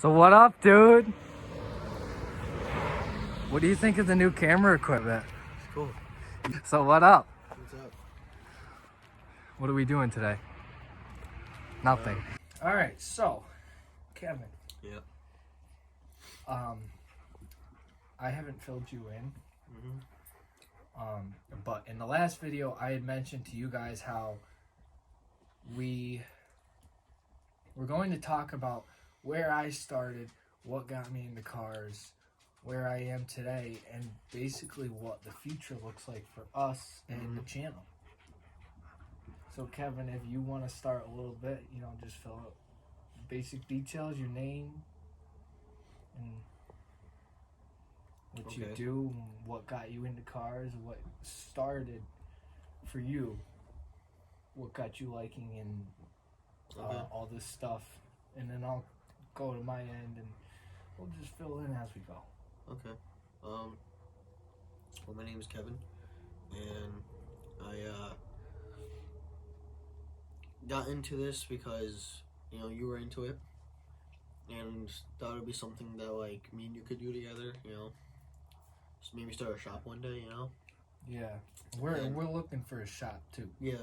So what up, dude? What do you think of the new camera equipment? It's cool. So what up? What's up? What are we doing today? Nothing. All right, so Kevin. Yeah. I haven't filled you in. But in the last video, I had mentioned to you guys how we were going to talk about where I started, what got me into cars, where I am today, and basically what the future looks like for us and the channel. So Kevin, if you want to start a little bit, just fill out basic details, your name, and what you do, and what got you into cars, what started for you, what got you liking in all this stuff, and then I'll go to my end and we'll just fill in as we go. Okay. Well, my name is Kevin, and I got into this because you were into it, and thought it'd be something that me and you could do together. Just maybe start a shop one day. Yeah, we're looking for a shop too. Yeah,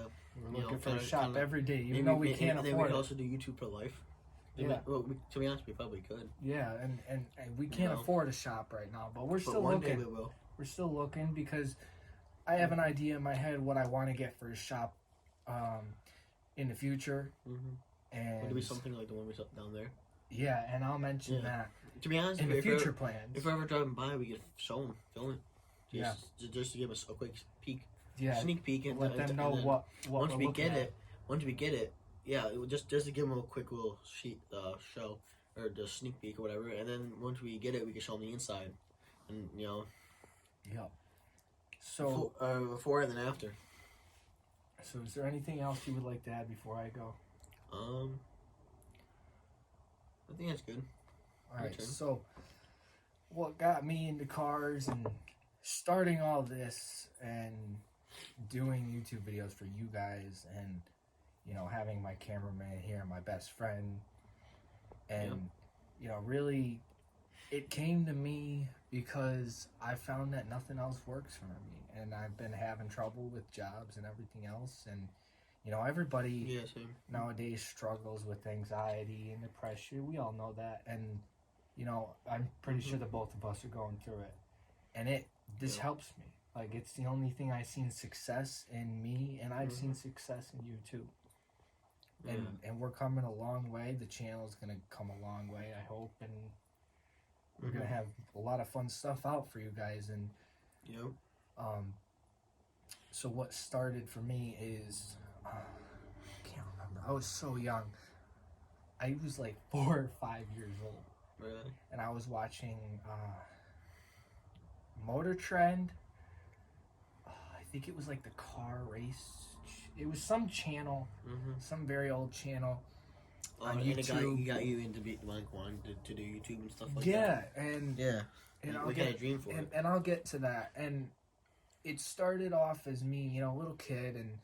we're looking for a shop every day, even though we can't afford it. Then we could also do YouTube for life. Yeah. Well, to be honest, we probably could. Yeah, and we can't afford a shop right now, but we're still one looking. Day we will. We're still looking because I have an idea in my head what I want to get for a shop in the future. And would it be something like the one we saw down there? Yeah, and I'll mention that. To be honest, in the future plans. If we're ever driving by, we could show them, film it. Just to give us a quick peek. Yeah. Sneak peek and let them know what once we get it. Yeah, it would just to give them a quick little show or the sneak peek or whatever, and then once we get it, we can show them the inside, and Yep. So before and then after. So is there anything else you would like to add before I go? I think that's good. All right. So what got me into cars and starting all this and doing YouTube videos for you guys and having my cameraman here, my best friend, and really it came to me because I found that nothing else works for me, and I've been having trouble with jobs and everything else, and everybody nowadays struggles with anxiety and depression. We all know that, and I'm pretty sure that both of us are going through it, and this helps me. Like, it's the only thing I've seen success in me, and I've seen success in you too. And we're coming a long way. The channel's going to come a long way, I hope. And we're going to have a lot of fun stuff out for you guys. And so what started for me is, I can't remember. I was so young. I was like 4 or 5 years old. Really? And I was watching Motor Trend. I think it was like the car race. It was some channel, some very old channel on YouTube. He got you into wanting to do YouTube and stuff like that. Yeah, and we got a dream for it. And I'll get to that. And it started off as me, a little kid, and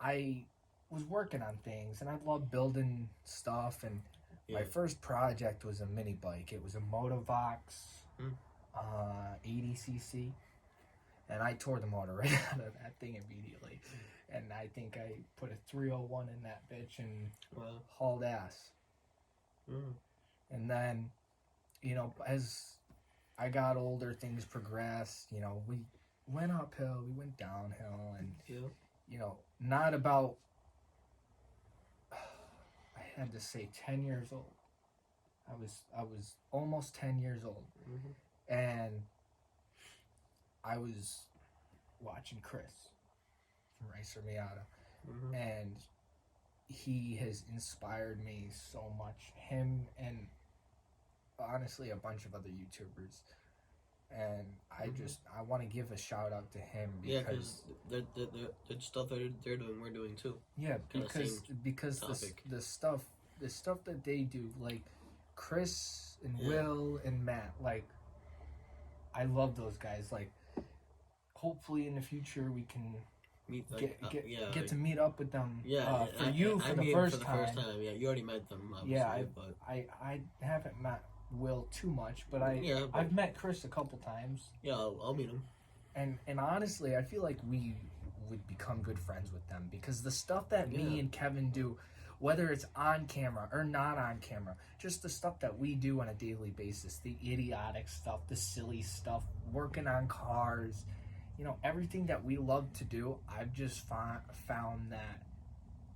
I was working on things, and I loved building stuff. And my first project was a mini bike. It was a Motovox 80cc. And I tore the motor right out of that thing immediately. And I think I put a 301 in that bitch and hauled ass. And then, as I got older, things progressed. We went uphill, we went downhill. And, not about, I had to say 10 years old. I was almost 10 years old. And I was watching Chris from Racer Miata, and he has inspired me so much. Him and honestly a bunch of other YouTubers, and I want to give a shout out to him because the stuff they're doing, we're doing too. Yeah, because the stuff that they do, like Chris and Will and Matt, like I love those guys. Like, hopefully in the future we can meet like, get to meet up with them. yeah, for you for the meet first for the time. first time. Yeah, you already met them. Obviously, Yeah, but I haven't met Will too much, but but I've met Chris a couple times. Yeah, I'll meet him. And honestly, I feel like we would become good friends with them because the stuff that me and Kevin do, whether it's on camera or not on camera, just the stuff that we do on a daily basis, the idiotic stuff, the silly stuff, working on cars, everything that we love to do, I've just found that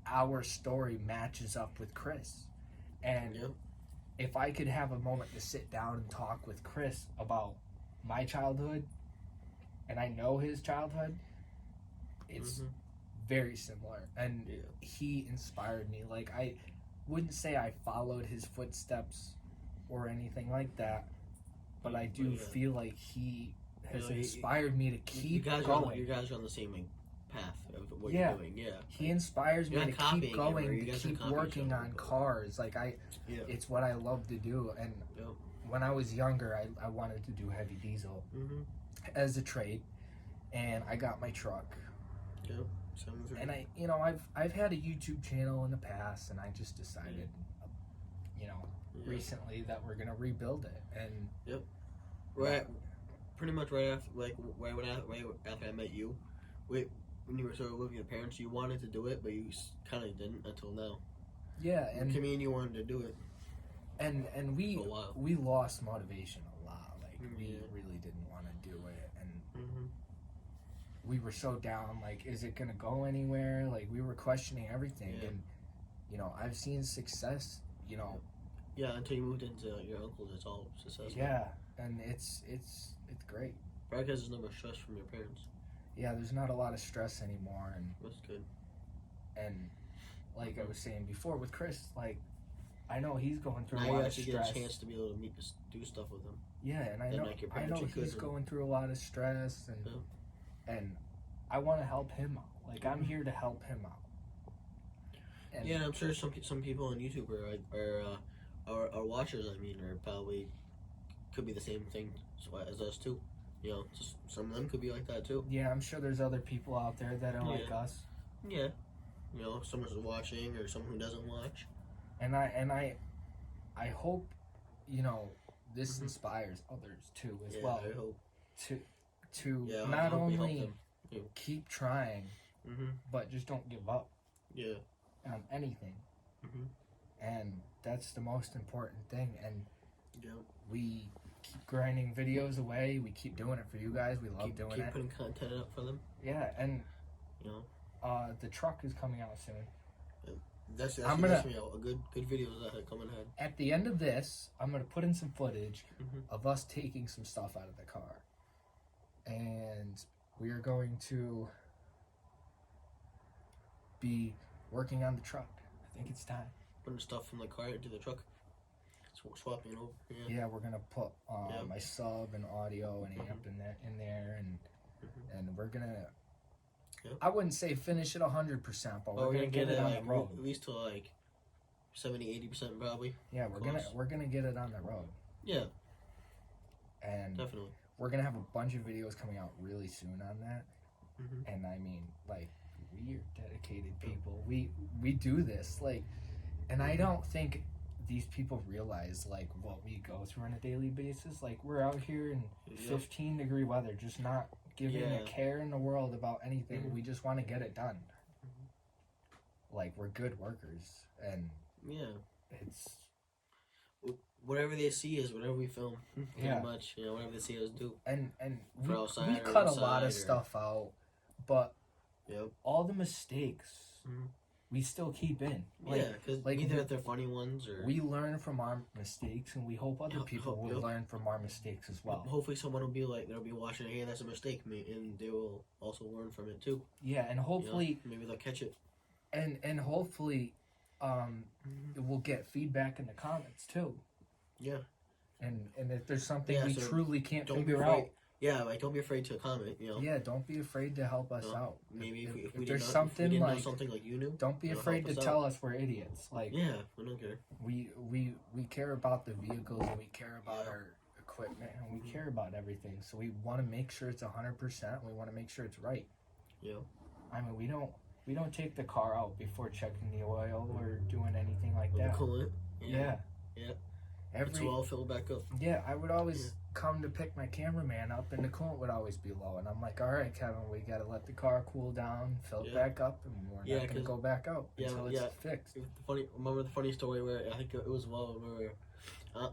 our story matches up with Chris. And if I could have a moment to sit down and talk with Chris about my childhood, and I know his childhood, it's very similar. And he inspired me. Like, I wouldn't say I followed his footsteps or anything like that, but I do feel like he has inspired me to keep going. You guys are on the same path of what you're doing. Yeah. He inspires me to keep going, to keep working on cars. Like, it's what I love to do. And when I was younger, I wanted to do heavy diesel as a trade, and I got my truck. And I've had a YouTube channel in the past, and I just decided, recently that we're gonna rebuild it. And pretty much right after, right after I met you, when you were sort of living with your parents, you wanted to do it, but you kind of didn't until now. Yeah, and to me, and you wanted to do it. And we lost motivation a lot. Like, we really didn't want to do it, and we were so down. Like, is it gonna go anywhere? Like, we were questioning everything, and I've seen success. Yeah, until you moved into your uncle's, it's all successful. Yeah, and it's great. Probably because there's no more stress from your parents. Yeah, there's not a lot of stress anymore, and that's good. And like I was saying before with Chris, like, I know he's going through now a lot of stress. You get a chance to be able to do stuff with him. Yeah, and I know he's going through a lot of stress, and I want to help him out. Like, I'm here to help him out. And I'm sure some people on YouTube are watchers. I mean, or probably could be the same thing as us too. Some of them could be like that too. Yeah, I'm sure there's other people out there that are like us. Yeah, someone who's watching or someone who doesn't watch. And I hope this inspires others too as well. I hope to not only keep trying, but just don't give up. Yeah. On anything. And that's the most important thing. And we keep grinding videos away. We keep doing it for you guys. We love doing it. Keep putting content up for them. Yeah, and the truck is coming out soon. That's a good videos that are coming ahead. At the end of this, I'm gonna put in some footage of us taking some stuff out of the car, and we are going to be working on the truck. I think it's time. Putting stuff from the car into the truck. Swapping it over. Yeah, we're gonna put my sub and audio and amp in there, and we're gonna. I wouldn't say finish it 100%, but we're gonna get it on the road. At least to 70-80% probably. Yeah, we're gonna get it on the road. Yeah. And definitely. We're gonna have a bunch of videos coming out really soon on that. And I mean, like, we're dedicated people. We do this, like, and I don't think these people realize, like, what we go through on a daily basis. Like, we're out here in 15-degree weather, just not giving a care in the world about anything. We just want to get it done. Like, we're good workers, and it's whatever they see is whatever we film. Pretty much, whatever they see us do. And we cut a lot of stuff out, but all the mistakes we still keep in. Because either if they're funny ones or we learn from our mistakes, and we hope other people will learn from our mistakes as well. Hopefully, someone will be like, they'll be watching, hey, that's a mistake, and they will also learn from it too. Yeah, and hopefully maybe they'll catch it. And hopefully, we'll get feedback in the comments too. Yeah. And if there's something we truly can't figure out. Yeah, like, don't be afraid to comment, Yeah, don't be afraid to help us out. Maybe if there's something like something like you knew, don't be afraid to tell us we're idiots. Like, yeah, we don't care. We care about the vehicles, and we care about our equipment, and we care about everything. So we want to make sure it's 100%. We want to make sure it's right. Yeah. I mean, we don't take the car out before checking the oil or doing anything like With that. the coolant. Yeah. Yeah. It's all filled back up. Yeah, I would always come to pick my cameraman up, and the coolant would always be low. And I'm like, all right, Kevin, we got to let the car cool down, fill it back up, and we're not going to go back out until it's fixed. Remember the funny story where I think it was where we were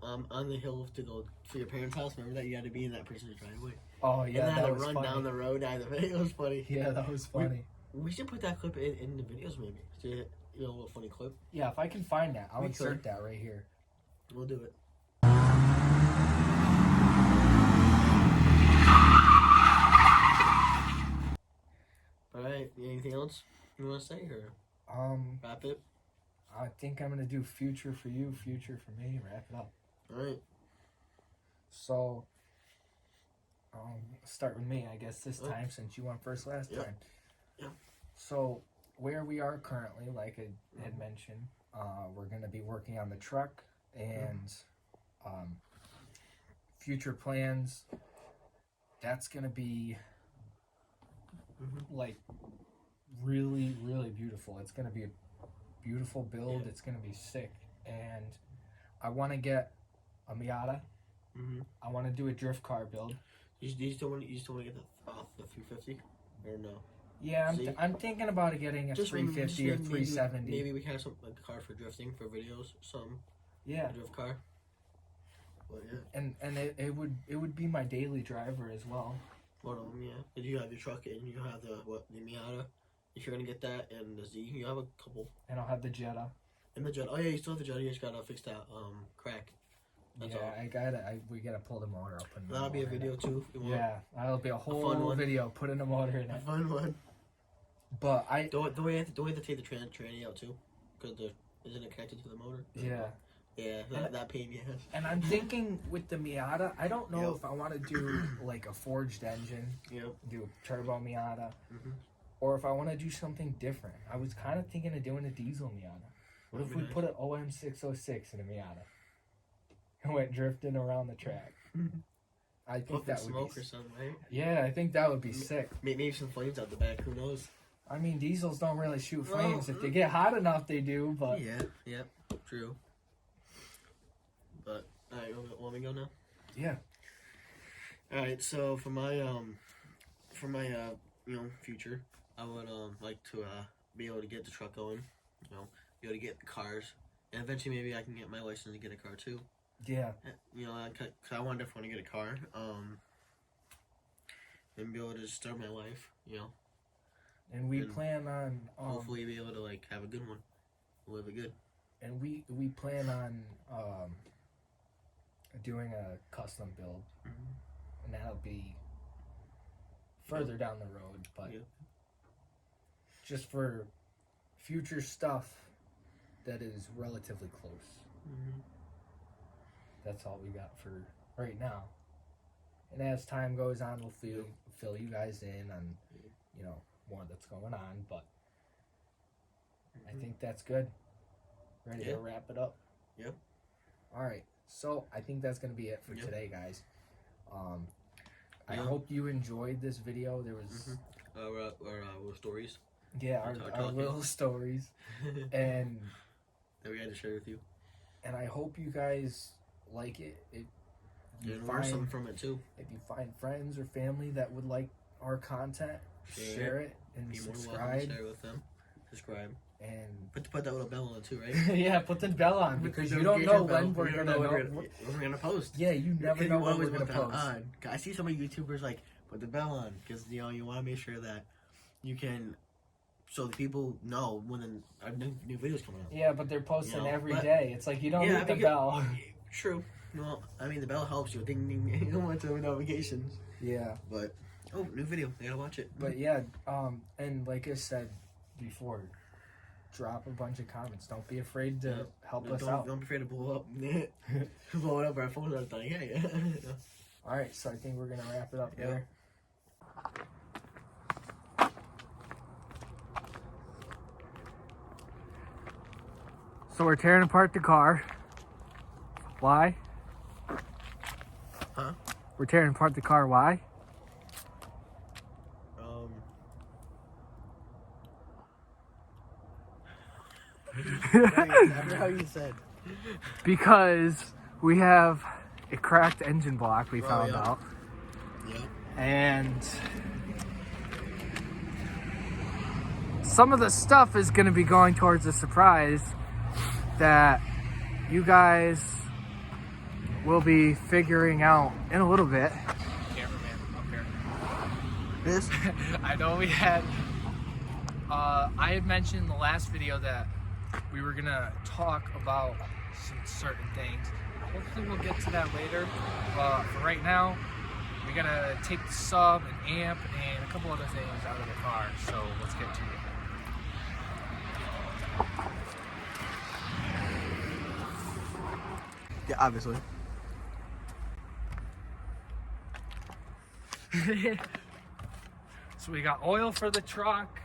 on the hill to go to your parents' house? Remember that you had to be in that person's driveway? Oh, yeah, and that had was to run funny. down the road out of it. It was funny. Yeah, that was funny. We should put that clip in the videos, maybe. So, you know, a little funny clip. Yeah, if I can find that, I'll insert that right here. We'll do it. Alright, anything else you want to say, or wrap it? I think I'm gonna do future for you, future for me, wrap it up. Alright. So, start with me, I guess, this time, since you went first last time. Yeah. So, where we are currently, like I had mentioned, we're gonna be working on the truck, and future plans, that's gonna be like really, really beautiful. It's gonna be a beautiful build. It's gonna be sick, and I want to get a Miata. I want to do a drift car build. You still want to get the 350 or no? Yeah, I'm thinking about getting a 350 or 370. Maybe we can have some like a car for drifting for videos. A drift car. But yeah. And it would be my daily driver as well. One of them, yeah. Did you have your truck and you have the Miata? If you're gonna get that and the Z, you have a couple. And I'll have the Jetta. And the Jetta. Oh yeah, you still have the Jetta. You just gotta fix that crack. That's all. We gotta pull the motor up. That'll be a video too. If you want. Yeah, that'll be a whole video putting the motor in it. A fun one. But don't we have to take the tranny out too? Because isn't it connected to the motor? Yeah. Yeah, that pain you have. And I'm thinking with the Miata, I don't know if I want to do like a forged engine, do a turbo Miata, or if I want to do something different. I was kind of thinking of doing a diesel Miata. What if we put an OM606 in a Miata and went drifting around the track? I think that would smoke be or something, right? Yeah, I think that would be sick. Maybe some flames out the back. Who knows? I mean, diesels don't really shoot flames. If they get hot enough, they do. But yeah, true. But alright, want me to go now? Yeah. Alright, so for my future, I would like to be able to get the truck going, be able to get the cars, and eventually maybe I can get my license to get a car too. Yeah. Cause I definitely want to get a car, and be able to just start my life, And we plan on hopefully be able to like have a good one, live it good. And we plan on doing a custom build, and that'll be further down the road, but just for future stuff that is relatively close. That's all we got for right now. And as time goes on, we'll fill you guys in on more that's going on, but I think that's good. Ready to wrap it up? Yep. All right. So I think that's gonna be it for today, guys. I hope you enjoyed this video. There was our stories. Yeah, our little stories, and that we had to share with you. And I hope you guys like it. You learn something from it too. If you find friends or family that would like our content, share it and subscribe. Share it with them. Subscribe. And put that little bell on too, right? Yeah, put the bell on because you don't know when we're gonna post. Yeah, you never know when we're gonna post. I see some of YouTubers like put the bell on because you want to make sure that you can, so the people know when our new videos coming out. Yeah, but they're posting every day. It's like you don't need the bell. True. Well, I mean the bell helps you. Ding ding. You don't want to have notifications. Yeah. But new video. You gotta watch it. But yeah, and like I said before, drop a bunch of comments. Don't be afraid to help us out. Don't be afraid to blow up. Blow it up our phones all the time. Yeah. All right, so I think we're gonna wrap it up there. So we're tearing apart the car. Why? Huh? We're tearing apart the car. Why? Exactly how you said. Because we have a cracked engine block we found yeah. out. Yeah. And some of the stuff is going to be going towards a surprise that you guys will be figuring out in a little bit. Cameraman up here. This? I know we had, I had mentioned in the last video that we were going to talk about some certain things. Hopefully we'll get to that later. For right now, we got to take the sub, an amp, and a couple other things out of the car. So let's get to it. Yeah, obviously. So we got oil for the truck,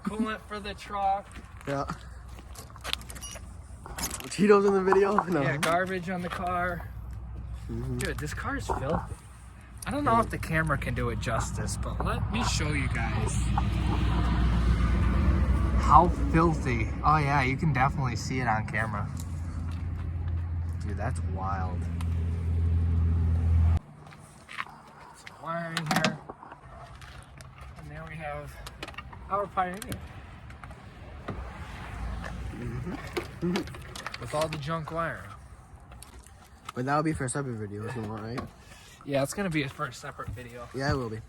coolant for the truck. Yeah. Cheetos in the video? No. Yeah, garbage on the car. Dude, this car is filthy. I don't know if the camera can do it justice, but let me show you guys how filthy. Oh yeah, you can definitely see it on camera. Dude, that's wild. Some wiring here. And there we have our Pioneer. With all the junk wiring. But that'll be for a separate video if you want, right? Yeah, it's gonna be for a separate video. Yeah, it will be.